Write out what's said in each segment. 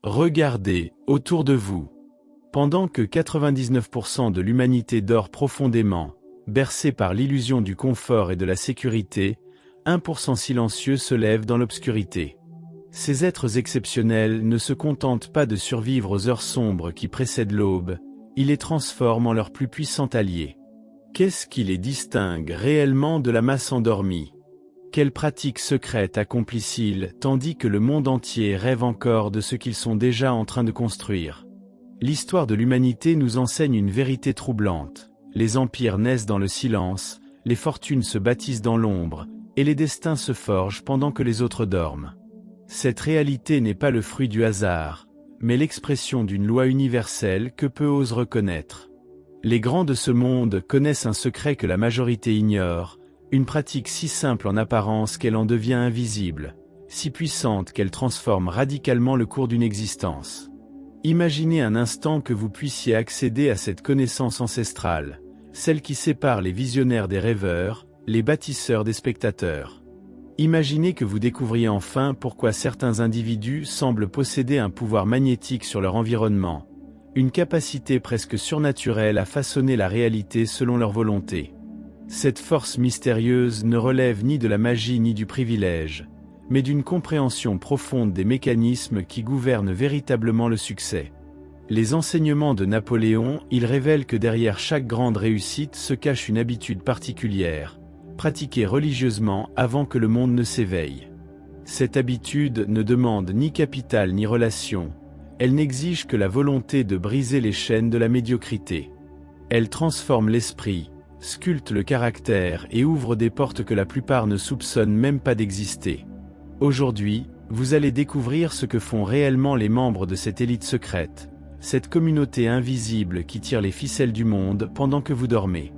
Regardez, autour de vous. Pendant que 99% de l'humanité dort profondément, bercée par l'illusion du confort et de la sécurité, 1% silencieux se lève dans l'obscurité. Ces êtres exceptionnels ne se contentent pas de survivre aux heures sombres qui précèdent l'aube, ils les transforment en leur plus puissant allié. Qu'est-ce qui les distingue réellement de la masse endormie? Quelles pratiques secrètes accomplissent-ils tandis que le monde entier rêve encore de ce qu'ils sont déjà en train de construire? L'histoire de l'humanité nous enseigne une vérité troublante. Les empires naissent dans le silence, les fortunes se bâtissent dans l'ombre, et les destins se forgent pendant que les autres dorment. Cette réalité n'est pas le fruit du hasard, mais l'expression d'une loi universelle que peu osent reconnaître. Les grands de ce monde connaissent un secret que la majorité ignore, une pratique si simple en apparence qu'elle en devient invisible, si puissante qu'elle transforme radicalement le cours d'une existence. Imaginez un instant que vous puissiez accéder à cette connaissance ancestrale, celle qui sépare les visionnaires des rêveurs, les bâtisseurs des spectateurs. Imaginez que vous découvriez enfin pourquoi certains individus semblent posséder un pouvoir magnétique sur leur environnement, une capacité presque surnaturelle à façonner la réalité selon leur volonté. Cette force mystérieuse ne relève ni de la magie ni du privilège, mais d'une compréhension profonde des mécanismes qui gouvernent véritablement le succès. Les enseignements de Napoléon, ils révèlent que derrière chaque grande réussite se cache une habitude particulière, pratiquée religieusement avant que le monde ne s'éveille. Cette habitude ne demande ni capital ni relation, elle n'exige que la volonté de briser les chaînes de la médiocrité. Elle transforme l'esprit, sculpte le caractère et ouvre des portes que la plupart ne soupçonnent même pas d'exister. Aujourd'hui, vous allez découvrir ce que font réellement les membres de cette élite secrète, cette communauté invisible qui tire les ficelles du monde pendant que vous dormez.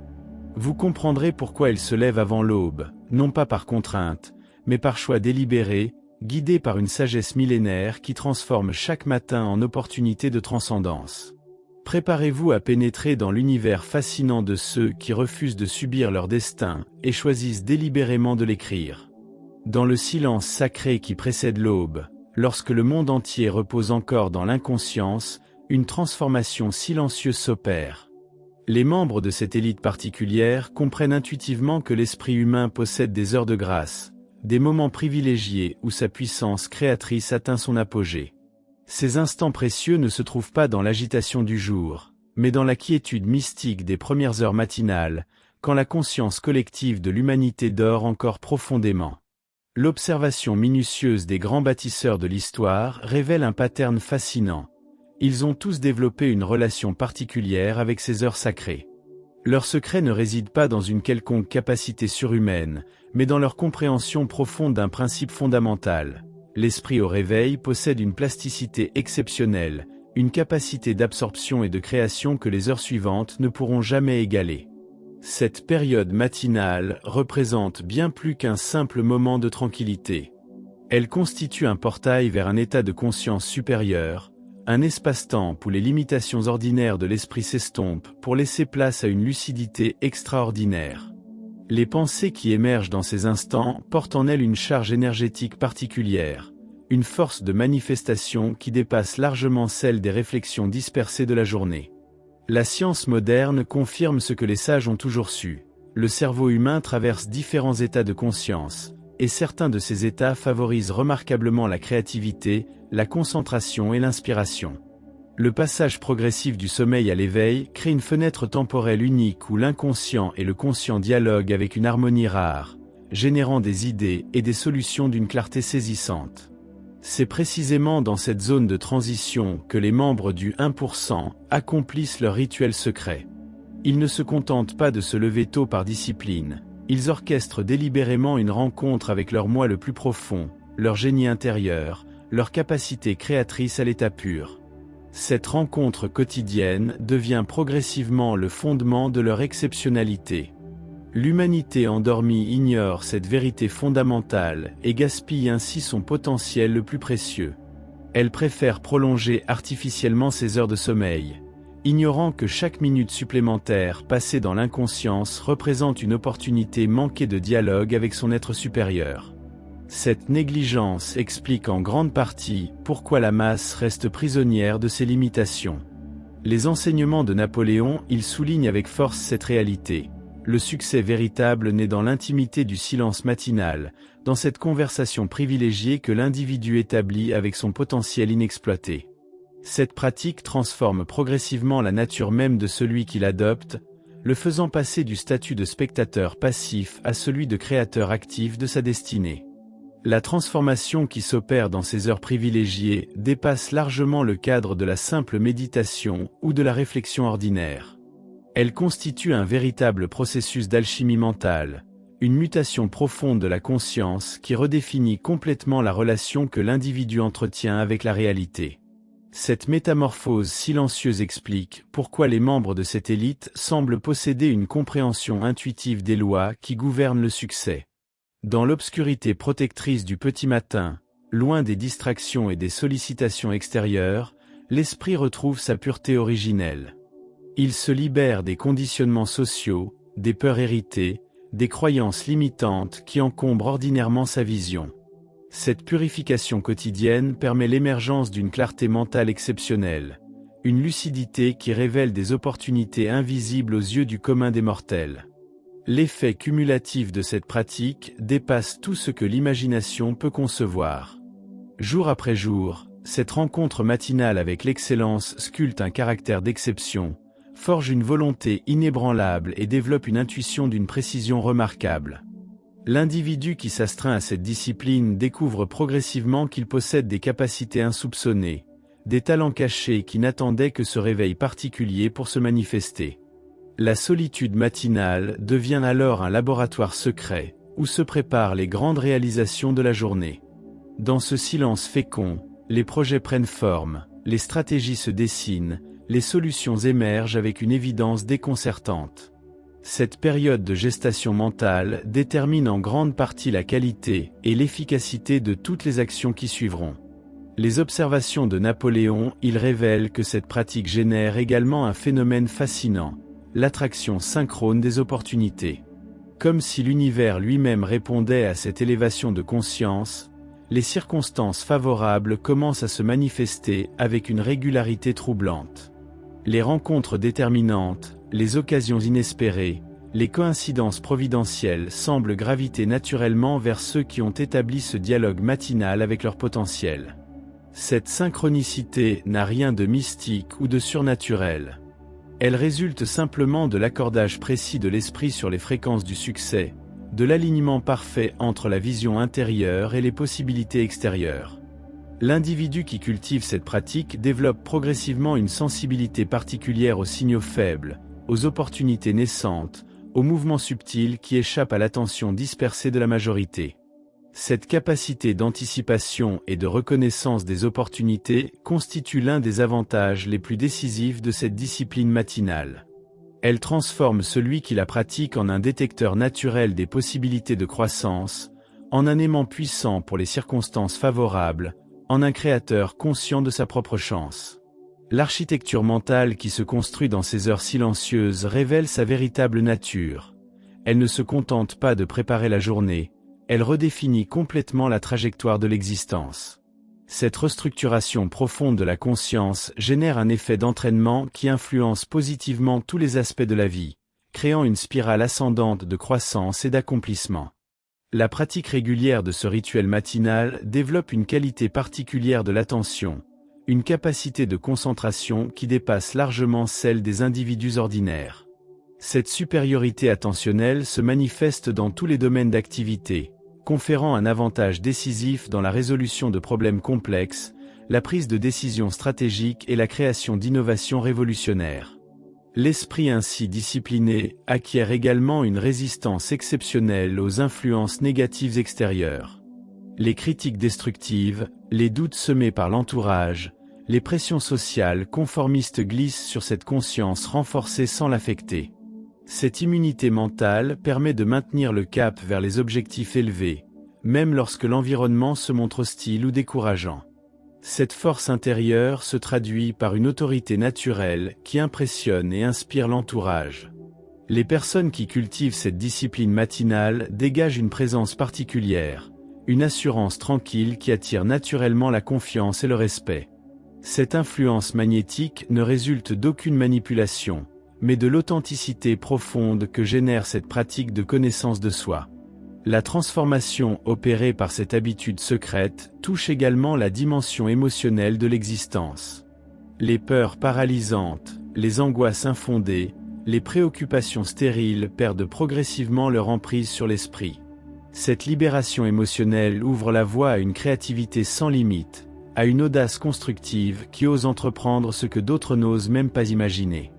Vous comprendrez pourquoi ils se lèvent avant l'aube, non pas par contrainte, mais par choix délibéré, guidés par une sagesse millénaire qui transforme chaque matin en opportunité de transcendance. Préparez-vous à pénétrer dans l'univers fascinant de ceux qui refusent de subir leur destin et choisissent délibérément de l'écrire. Dans le silence sacré qui précède l'aube, lorsque le monde entier repose encore dans l'inconscience, une transformation silencieuse s'opère. Les membres de cette élite particulière comprennent intuitivement que l'esprit humain possède des heures de grâce, des moments privilégiés où sa puissance créatrice atteint son apogée. Ces instants précieux ne se trouvent pas dans l'agitation du jour, mais dans la quiétude mystique des premières heures matinales, quand la conscience collective de l'humanité dort encore profondément. L'observation minutieuse des grands bâtisseurs de l'histoire révèle un pattern fascinant. Ils ont tous développé une relation particulière avec ces heures sacrées. Leur secret ne réside pas dans une quelconque capacité surhumaine, mais dans leur compréhension profonde d'un principe fondamental. L'esprit au réveil possède une plasticité exceptionnelle, une capacité d'absorption et de création que les heures suivantes ne pourront jamais égaler. Cette période matinale représente bien plus qu'un simple moment de tranquillité. Elle constitue un portail vers un état de conscience supérieur, un espace-temps où les limitations ordinaires de l'esprit s'estompent pour laisser place à une lucidité extraordinaire. Les pensées qui émergent dans ces instants portent en elles une charge énergétique particulière, une force de manifestation qui dépasse largement celle des réflexions dispersées de la journée. La science moderne confirme ce que les sages ont toujours su. Le cerveau humain traverse différents états de conscience, et certains de ces états favorisent remarquablement la créativité, la concentration et l'inspiration. Le passage progressif du sommeil à l'éveil crée une fenêtre temporelle unique où l'inconscient et le conscient dialoguent avec une harmonie rare, générant des idées et des solutions d'une clarté saisissante. C'est précisément dans cette zone de transition que les membres du 1% accomplissent leur rituel secret. Ils ne se contentent pas de se lever tôt par discipline, ils orchestrent délibérément une rencontre avec leur moi le plus profond, leur génie intérieur, leur capacité créatrice à l'état pur. Cette rencontre quotidienne devient progressivement le fondement de leur exceptionnalité. L'humanité endormie ignore cette vérité fondamentale et gaspille ainsi son potentiel le plus précieux. Elle préfère prolonger artificiellement ses heures de sommeil, ignorant que chaque minute supplémentaire passée dans l'inconscience représente une opportunité manquée de dialogue avec son être supérieur. Cette négligence explique en grande partie pourquoi la masse reste prisonnière de ses limitations. Les enseignements de Napoléon, il souligne avec force cette réalité. Le succès véritable naît dans l'intimité du silence matinal, dans cette conversation privilégiée que l'individu établit avec son potentiel inexploité. Cette pratique transforme progressivement la nature même de celui qui l'adopte, le faisant passer du statut de spectateur passif à celui de créateur actif de sa destinée. La transformation qui s'opère dans ces heures privilégiées dépasse largement le cadre de la simple méditation ou de la réflexion ordinaire. Elle constitue un véritable processus d'alchimie mentale, une mutation profonde de la conscience qui redéfinit complètement la relation que l'individu entretient avec la réalité. Cette métamorphose silencieuse explique pourquoi les membres de cette élite semblent posséder une compréhension intuitive des lois qui gouvernent le succès. Dans l'obscurité protectrice du petit matin, loin des distractions et des sollicitations extérieures, l'esprit retrouve sa pureté originelle. Il se libère des conditionnements sociaux, des peurs héritées, des croyances limitantes qui encombrent ordinairement sa vision. Cette purification quotidienne permet l'émergence d'une clarté mentale exceptionnelle, une lucidité qui révèle des opportunités invisibles aux yeux du commun des mortels. L'effet cumulatif de cette pratique dépasse tout ce que l'imagination peut concevoir. Jour après jour, cette rencontre matinale avec l'excellence sculpte un caractère d'exception, forge une volonté inébranlable et développe une intuition d'une précision remarquable. L'individu qui s'astreint à cette discipline découvre progressivement qu'il possède des capacités insoupçonnées, des talents cachés qui n'attendaient que ce réveil particulier pour se manifester. La solitude matinale devient alors un laboratoire secret, où se préparent les grandes réalisations de la journée. Dans ce silence fécond, les projets prennent forme, les stratégies se dessinent, les solutions émergent avec une évidence déconcertante. Cette période de gestation mentale détermine en grande partie la qualité et l'efficacité de toutes les actions qui suivront. Les observations de Napoléon, il révèle que cette pratique génère également un phénomène fascinant, l'attraction synchrone des opportunités. Comme si l'univers lui-même répondait à cette élévation de conscience, les circonstances favorables commencent à se manifester avec une régularité troublante. Les rencontres déterminantes, les occasions inespérées, les coïncidences providentielles semblent graviter naturellement vers ceux qui ont établi ce dialogue matinal avec leur potentiel. Cette synchronicité n'a rien de mystique ou de surnaturel. Elle résulte simplement de l'accordage précis de l'esprit sur les fréquences du succès, de l'alignement parfait entre la vision intérieure et les possibilités extérieures. L'individu qui cultive cette pratique développe progressivement une sensibilité particulière aux signaux faibles, aux opportunités naissantes, aux mouvements subtils qui échappent à l'attention dispersée de la majorité. Cette capacité d'anticipation et de reconnaissance des opportunités constitue l'un des avantages les plus décisifs de cette discipline matinale. Elle transforme celui qui la pratique en un détecteur naturel des possibilités de croissance, en un aimant puissant pour les circonstances favorables, en un créateur conscient de sa propre chance. L'architecture mentale qui se construit dans ces heures silencieuses révèle sa véritable nature. Elle ne se contente pas de préparer la journée, elle redéfinit complètement la trajectoire de l'existence. Cette restructuration profonde de la conscience génère un effet d'entraînement qui influence positivement tous les aspects de la vie, créant une spirale ascendante de croissance et d'accomplissement. La pratique régulière de ce rituel matinal développe une qualité particulière de l'attention, une capacité de concentration qui dépasse largement celle des individus ordinaires. Cette supériorité attentionnelle se manifeste dans tous les domaines d'activité, conférant un avantage décisif dans la résolution de problèmes complexes, la prise de décisions stratégiques et la création d'innovations révolutionnaires. L'esprit ainsi discipliné acquiert également une résistance exceptionnelle aux influences négatives extérieures. Les critiques destructives, les doutes semés par l'entourage, les pressions sociales conformistes glissent sur cette conscience renforcée sans l'affecter. Cette immunité mentale permet de maintenir le cap vers les objectifs élevés, même lorsque l'environnement se montre hostile ou décourageant. Cette force intérieure se traduit par une autorité naturelle qui impressionne et inspire l'entourage. Les personnes qui cultivent cette discipline matinale dégagent une présence particulière, une assurance tranquille qui attire naturellement la confiance et le respect. Cette influence magnétique ne résulte d'aucune manipulation, mais de l'authenticité profonde que génère cette pratique de connaissance de soi. La transformation opérée par cette habitude secrète touche également la dimension émotionnelle de l'existence. Les peurs paralysantes, les angoisses infondées, les préoccupations stériles perdent progressivement leur emprise sur l'esprit. Cette libération émotionnelle ouvre la voie à une créativité sans limite, à une audace constructive qui ose entreprendre ce que d'autres n'osent même pas imaginer.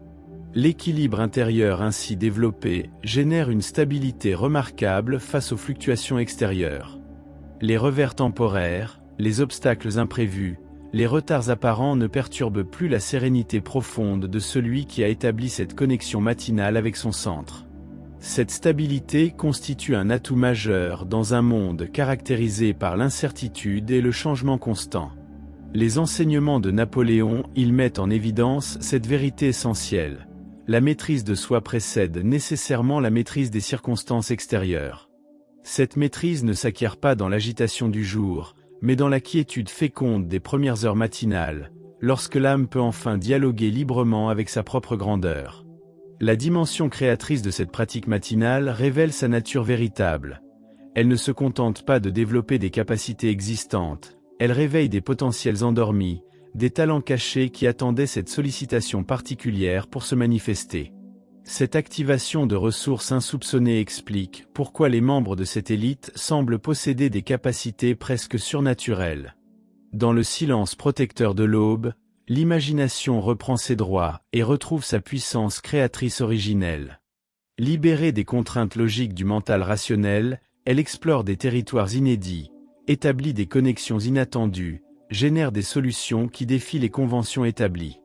L'équilibre intérieur ainsi développé génère une stabilité remarquable face aux fluctuations extérieures. Les revers temporaires, les obstacles imprévus, les retards apparents ne perturbent plus la sérénité profonde de celui qui a établi cette connexion matinale avec son centre. Cette stabilité constitue un atout majeur dans un monde caractérisé par l'incertitude et le changement constant. Les enseignements de Napoléon y mettent en évidence cette vérité essentielle. La maîtrise de soi précède nécessairement la maîtrise des circonstances extérieures. Cette maîtrise ne s'acquiert pas dans l'agitation du jour, mais dans la quiétude féconde des premières heures matinales, lorsque l'âme peut enfin dialoguer librement avec sa propre grandeur. La dimension créatrice de cette pratique matinale révèle sa nature véritable. Elle ne se contente pas de développer des capacités existantes, elle réveille des potentiels endormis, des talents cachés qui attendaient cette sollicitation particulière pour se manifester. Cette activation de ressources insoupçonnées explique pourquoi les membres de cette élite semblent posséder des capacités presque surnaturelles. Dans le silence protecteur de l'aube, l'imagination reprend ses droits et retrouve sa puissance créatrice originelle. Libérée des contraintes logiques du mental rationnel, elle explore des territoires inédits, établit des connexions inattendues, génère des solutions qui défient les conventions établies.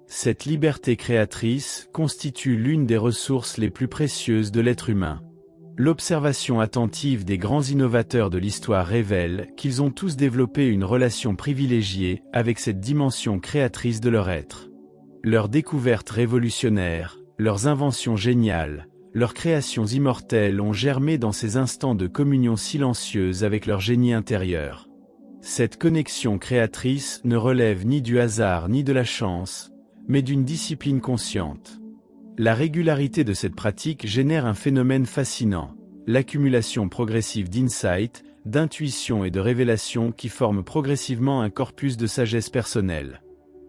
Cette liberté créatrice constitue l'une des ressources les plus précieuses de l'être humain. L'observation attentive des grands innovateurs de l'histoire révèle qu'ils ont tous développé une relation privilégiée avec cette dimension créatrice de leur être. Leurs découvertes révolutionnaires, leurs inventions géniales, leurs créations immortelles ont germé dans ces instants de communion silencieuse avec leur génie intérieur. Cette connexion créatrice ne relève ni du hasard ni de la chance, mais d'une discipline consciente. La régularité de cette pratique génère un phénomène fascinant, l'accumulation progressive d'insights, d'intuitions et de révélations qui forment progressivement un corpus de sagesse personnelle.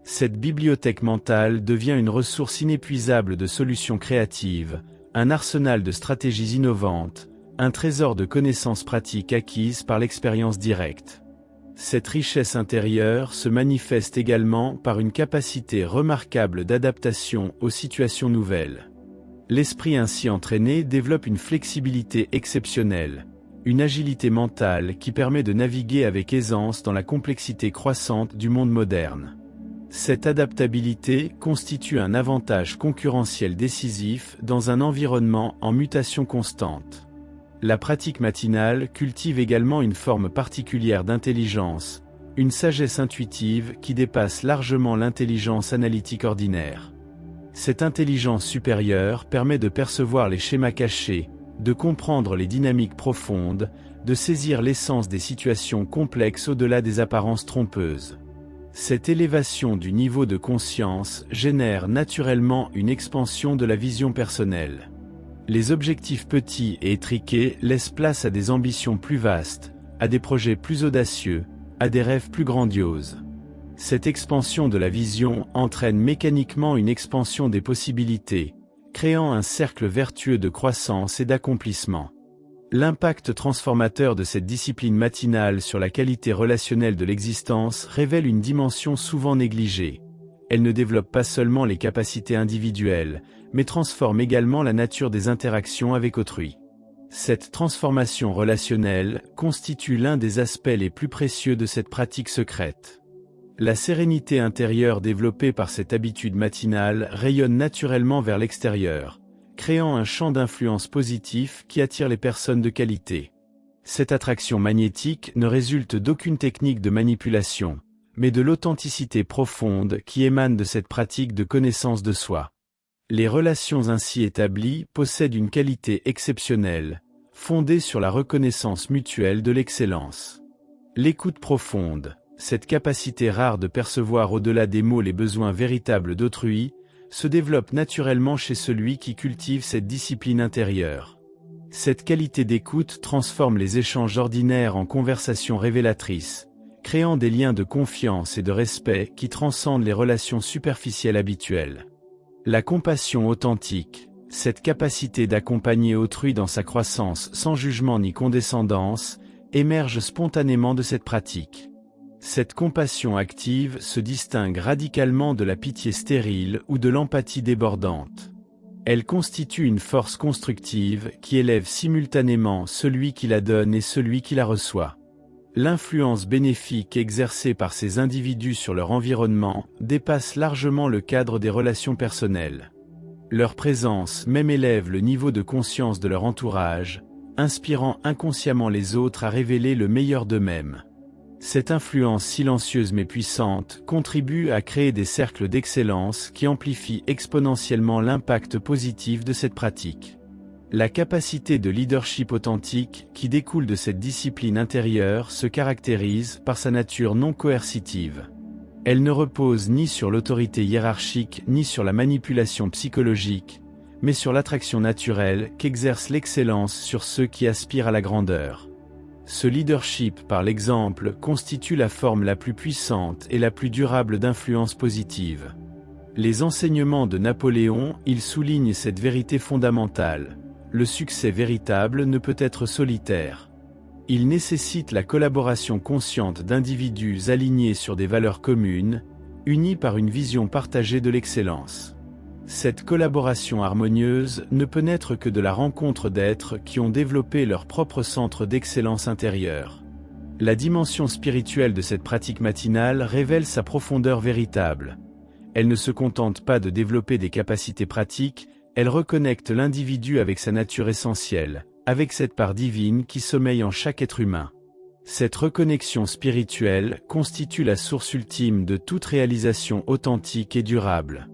Cette bibliothèque mentale devient une ressource inépuisable de solutions créatives, un arsenal de stratégies innovantes, un trésor de connaissances pratiques acquises par l'expérience directe. Cette richesse intérieure se manifeste également par une capacité remarquable d'adaptation aux situations nouvelles. L'esprit ainsi entraîné développe une flexibilité exceptionnelle, une agilité mentale qui permet de naviguer avec aisance dans la complexité croissante du monde moderne. Cette adaptabilité constitue un avantage concurrentiel décisif dans un environnement en mutation constante. La pratique matinale cultive également une forme particulière d'intelligence, une sagesse intuitive qui dépasse largement l'intelligence analytique ordinaire. Cette intelligence supérieure permet de percevoir les schémas cachés, de comprendre les dynamiques profondes, de saisir l'essence des situations complexes au-delà des apparences trompeuses. Cette élévation du niveau de conscience génère naturellement une expansion de la vision personnelle. Les objectifs petits et étriqués laissent place à des ambitions plus vastes, à des projets plus audacieux, à des rêves plus grandioses. Cette expansion de la vision entraîne mécaniquement une expansion des possibilités, créant un cercle vertueux de croissance et d'accomplissement. L'impact transformateur de cette discipline matinale sur la qualité relationnelle de l'existence révèle une dimension souvent négligée. Elle ne développe pas seulement les capacités individuelles, mais transforme également la nature des interactions avec autrui. Cette transformation relationnelle constitue l'un des aspects les plus précieux de cette pratique secrète. La sérénité intérieure développée par cette habitude matinale rayonne naturellement vers l'extérieur, créant un champ d'influence positif qui attire les personnes de qualité. Cette attraction magnétique ne résulte d'aucune technique de manipulation, mais de l'authenticité profonde qui émane de cette pratique de connaissance de soi. Les relations ainsi établies possèdent une qualité exceptionnelle, fondée sur la reconnaissance mutuelle de l'excellence. L'écoute profonde, cette capacité rare de percevoir au-delà des mots les besoins véritables d'autrui, se développe naturellement chez celui qui cultive cette discipline intérieure. Cette qualité d'écoute transforme les échanges ordinaires en conversations révélatrices, créant des liens de confiance et de respect qui transcendent les relations superficielles habituelles. La compassion authentique, cette capacité d'accompagner autrui dans sa croissance sans jugement ni condescendance, émerge spontanément de cette pratique. Cette compassion active se distingue radicalement de la pitié stérile ou de l'empathie débordante. Elle constitue une force constructive qui élève simultanément celui qui la donne et celui qui la reçoit. L'influence bénéfique exercée par ces individus sur leur environnement dépasse largement le cadre des relations personnelles. Leur présence même élève le niveau de conscience de leur entourage, inspirant inconsciemment les autres à révéler le meilleur d'eux-mêmes. Cette influence silencieuse mais puissante contribue à créer des cercles d'excellence qui amplifient exponentiellement l'impact positif de cette pratique. La capacité de leadership authentique qui découle de cette discipline intérieure se caractérise par sa nature non coercitive. Elle ne repose ni sur l'autorité hiérarchique ni sur la manipulation psychologique, mais sur l'attraction naturelle qu'exerce l'excellence sur ceux qui aspirent à la grandeur. Ce leadership par l'exemple constitue la forme la plus puissante et la plus durable d'influence positive. Les enseignements de Napoléon, il souligne cette vérité fondamentale. Le succès véritable ne peut être solitaire. Il nécessite la collaboration consciente d'individus alignés sur des valeurs communes, unis par une vision partagée de l'excellence. Cette collaboration harmonieuse ne peut naître que de la rencontre d'êtres qui ont développé leur propre centre d'excellence intérieure. La dimension spirituelle de cette pratique matinale révèle sa profondeur véritable. Elle ne se contente pas de développer des capacités pratiques, elle reconnecte l'individu avec sa nature essentielle, avec cette part divine qui sommeille en chaque être humain. Cette reconnexion spirituelle constitue la source ultime de toute réalisation authentique et durable.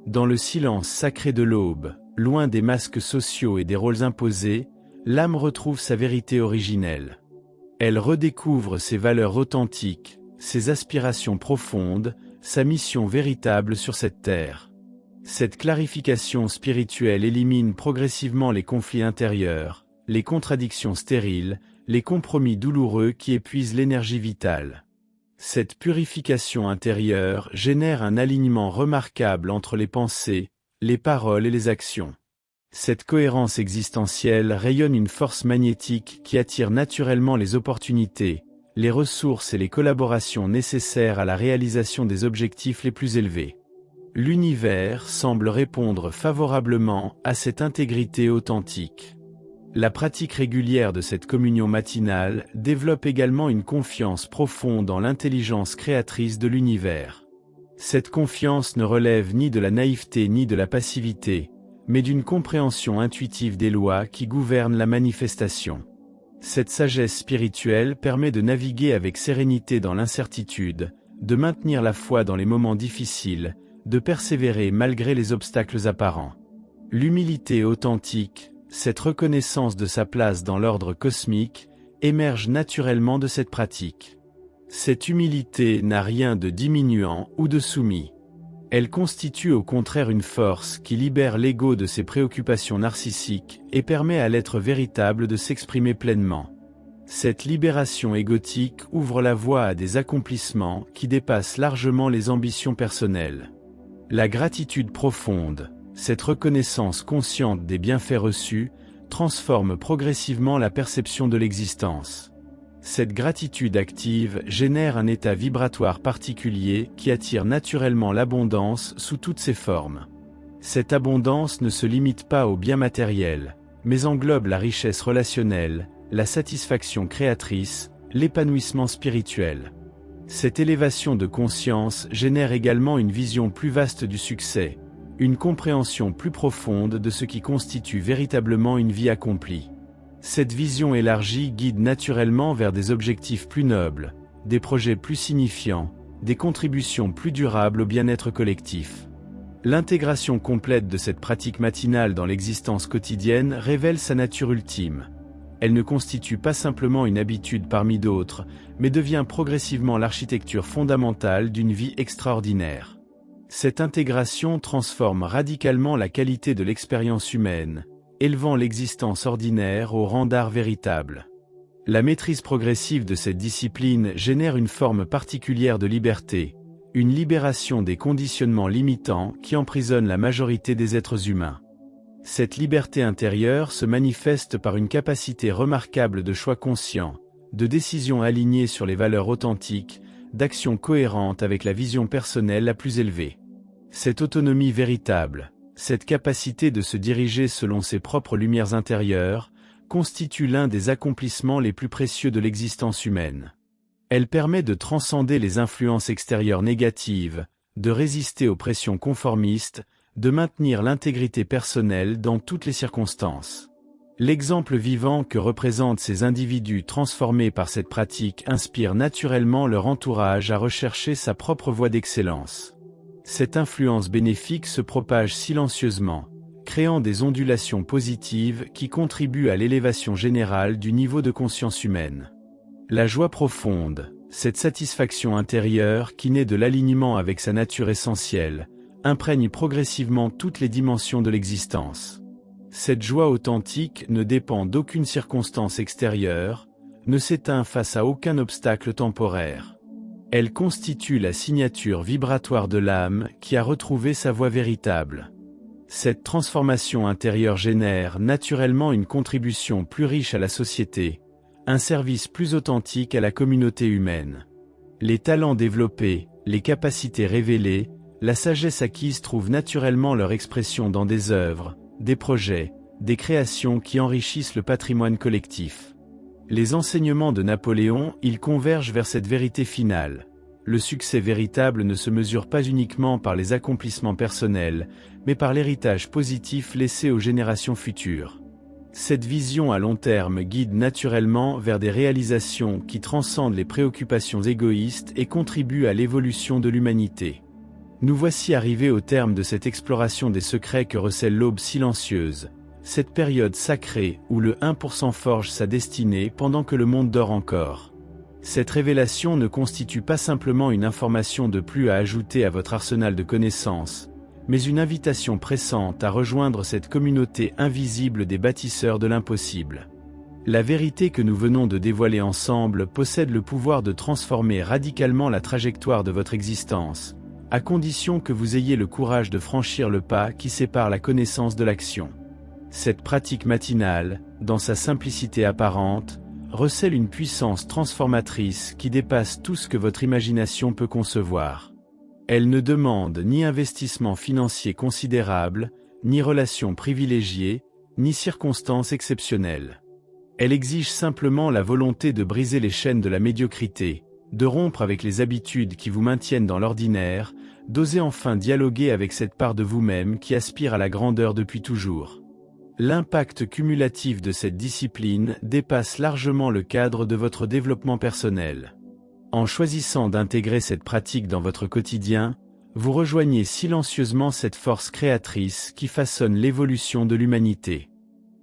Dans le silence sacré de l'aube, loin des masques sociaux et des rôles imposés, l'âme retrouve sa vérité originelle. Elle redécouvre ses valeurs authentiques, ses aspirations profondes, sa mission véritable sur cette terre. Cette clarification spirituelle élimine progressivement les conflits intérieurs, les contradictions stériles, les compromis douloureux qui épuisent l'énergie vitale. Cette purification intérieure génère un alignement remarquable entre les pensées, les paroles et les actions. Cette cohérence existentielle rayonne une force magnétique qui attire naturellement les opportunités, les ressources et les collaborations nécessaires à la réalisation des objectifs les plus élevés. L'univers semble répondre favorablement à cette intégrité authentique. La pratique régulière de cette communion matinale développe également une confiance profonde en l'intelligence créatrice de l'univers. Cette confiance ne relève ni de la naïveté ni de la passivité, mais d'une compréhension intuitive des lois qui gouvernent la manifestation. Cette sagesse spirituelle permet de naviguer avec sérénité dans l'incertitude, de maintenir la foi dans les moments difficiles, de persévérer malgré les obstacles apparents. L'humilité authentique, cette reconnaissance de sa place dans l'ordre cosmique, émerge naturellement de cette pratique. Cette humilité n'a rien de diminuant ou de soumis. Elle constitue au contraire une force qui libère l'ego de ses préoccupations narcissiques et permet à l'être véritable de s'exprimer pleinement. Cette libération égotique ouvre la voie à des accomplissements qui dépassent largement les ambitions personnelles. La gratitude profonde, cette reconnaissance consciente des bienfaits reçus, transforme progressivement la perception de l'existence. Cette gratitude active génère un état vibratoire particulier qui attire naturellement l'abondance sous toutes ses formes. Cette abondance ne se limite pas aux biens matériels, mais englobe la richesse relationnelle, la satisfaction créatrice, l'épanouissement spirituel. Cette élévation de conscience génère également une vision plus vaste du succès, une compréhension plus profonde de ce qui constitue véritablement une vie accomplie. Cette vision élargie guide naturellement vers des objectifs plus nobles, des projets plus signifiants, des contributions plus durables au bien-être collectif. L'intégration complète de cette pratique matinale dans l'existence quotidienne révèle sa nature ultime. Elle ne constitue pas simplement une habitude parmi d'autres, mais devient progressivement l'architecture fondamentale d'une vie extraordinaire. Cette intégration transforme radicalement la qualité de l'expérience humaine, élevant l'existence ordinaire au rang d'art véritable. La maîtrise progressive de cette discipline génère une forme particulière de liberté, une libération des conditionnements limitants qui emprisonnent la majorité des êtres humains. Cette liberté intérieure se manifeste par une capacité remarquable de choix conscient, de décisions alignées sur les valeurs authentiques, d'actions cohérentes avec la vision personnelle la plus élevée. Cette autonomie véritable, cette capacité de se diriger selon ses propres lumières intérieures, constitue l'un des accomplissements les plus précieux de l'existence humaine. Elle permet de transcender les influences extérieures négatives, de résister aux pressions conformistes, de maintenir l'intégrité personnelle dans toutes les circonstances. L'exemple vivant que représentent ces individus transformés par cette pratique inspire naturellement leur entourage à rechercher sa propre voie d'excellence. Cette influence bénéfique se propage silencieusement, créant des ondulations positives qui contribuent à l'élévation générale du niveau de conscience humaine. La joie profonde, cette satisfaction intérieure qui naît de l'alignement avec sa nature essentielle, imprègne progressivement toutes les dimensions de l'existence. Cette joie authentique ne dépend d'aucune circonstance extérieure, ne s'éteint face à aucun obstacle temporaire. Elle constitue la signature vibratoire de l'âme qui a retrouvé sa voie véritable. Cette transformation intérieure génère naturellement une contribution plus riche à la société, un service plus authentique à la communauté humaine. Les talents développés, les capacités révélées, la sagesse acquise trouvent naturellement leur expression dans des œuvres, des projets, des créations qui enrichissent le patrimoine collectif. Les enseignements de Napoléon, ils convergent vers cette vérité finale. Le succès véritable ne se mesure pas uniquement par les accomplissements personnels, mais par l'héritage positif laissé aux générations futures. Cette vision à long terme guide naturellement vers des réalisations qui transcendent les préoccupations égoïstes et contribuent à l'évolution de l'humanité. Nous voici arrivés au terme de cette exploration des secrets que recèle l'aube silencieuse, cette période sacrée où le 1% forge sa destinée pendant que le monde dort encore. Cette révélation ne constitue pas simplement une information de plus à ajouter à votre arsenal de connaissances, mais une invitation pressante à rejoindre cette communauté invisible des bâtisseurs de l'impossible. La vérité que nous venons de dévoiler ensemble possède le pouvoir de transformer radicalement la trajectoire de votre existence, à condition que vous ayez le courage de franchir le pas qui sépare la connaissance de l'action. Cette pratique matinale, dans sa simplicité apparente, recèle une puissance transformatrice qui dépasse tout ce que votre imagination peut concevoir. Elle ne demande ni investissement financier considérable, ni relations privilégiées, ni circonstances exceptionnelles. Elle exige simplement la volonté de briser les chaînes de la médiocrité, de rompre avec les habitudes qui vous maintiennent dans l'ordinaire, d'oser enfin dialoguer avec cette part de vous-même qui aspire à la grandeur depuis toujours. L'impact cumulatif de cette discipline dépasse largement le cadre de votre développement personnel. En choisissant d'intégrer cette pratique dans votre quotidien, vous rejoignez silencieusement cette force créatrice qui façonne l'évolution de l'humanité.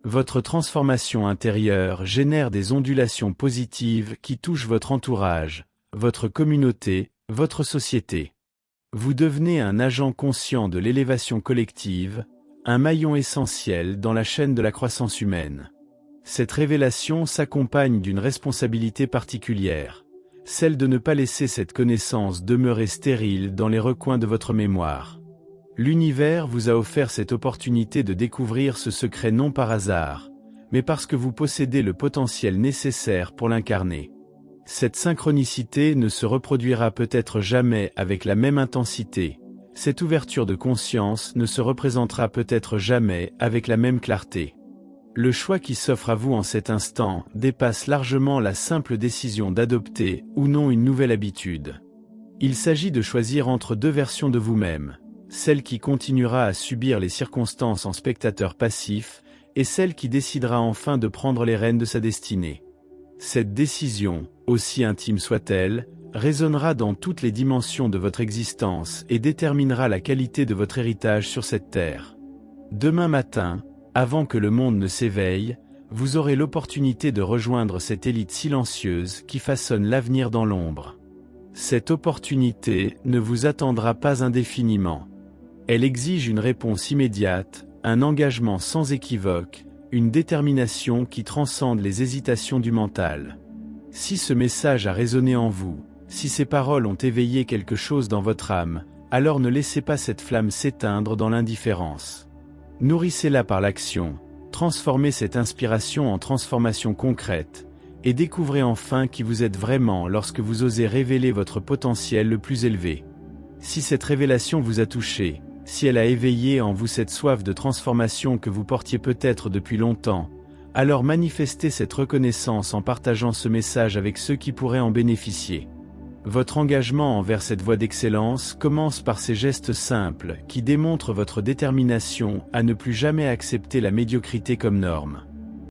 Votre transformation intérieure génère des ondulations positives qui touchent votre entourage, votre communauté, votre société. Vous devenez un agent conscient de l'élévation collective, un maillon essentiel dans la chaîne de la croissance humaine. Cette révélation s'accompagne d'une responsabilité particulière, celle de ne pas laisser cette connaissance demeurer stérile dans les recoins de votre mémoire. L'univers vous a offert cette opportunité de découvrir ce secret non par hasard, mais parce que vous possédez le potentiel nécessaire pour l'incarner. Cette synchronicité ne se reproduira peut-être jamais avec la même intensité. Cette ouverture de conscience ne se représentera peut-être jamais avec la même clarté. Le choix qui s'offre à vous en cet instant dépasse largement la simple décision d'adopter ou non une nouvelle habitude. Il s'agit de choisir entre deux versions de vous-même, celle qui continuera à subir les circonstances en spectateur passif, et celle qui décidera enfin de prendre les rênes de sa destinée. Cette décision, aussi intime soit-elle, résonnera dans toutes les dimensions de votre existence et déterminera la qualité de votre héritage sur cette terre. Demain matin, avant que le monde ne s'éveille, Vous aurez l'opportunité de rejoindre cette élite silencieuse qui façonne l'avenir dans l'ombre. Cette opportunité ne vous attendra pas indéfiniment. Elle exige une réponse immédiate, un engagement sans équivoque, une détermination qui transcende les hésitations du mental. Si ce message a résonné en vous, si ces paroles ont éveillé quelque chose dans votre âme, alors ne laissez pas cette flamme s'éteindre dans l'indifférence. Nourrissez-la par l'action, transformez cette inspiration en transformation concrète, et découvrez enfin qui vous êtes vraiment lorsque vous osez révéler votre potentiel le plus élevé. Si cette révélation vous a touché, si elle a éveillé en vous cette soif de transformation que vous portiez peut-être depuis longtemps, alors manifestez cette reconnaissance en partageant ce message avec ceux qui pourraient en bénéficier. Votre engagement envers cette voie d'excellence commence par ces gestes simples qui démontrent votre détermination à ne plus jamais accepter la médiocrité comme norme.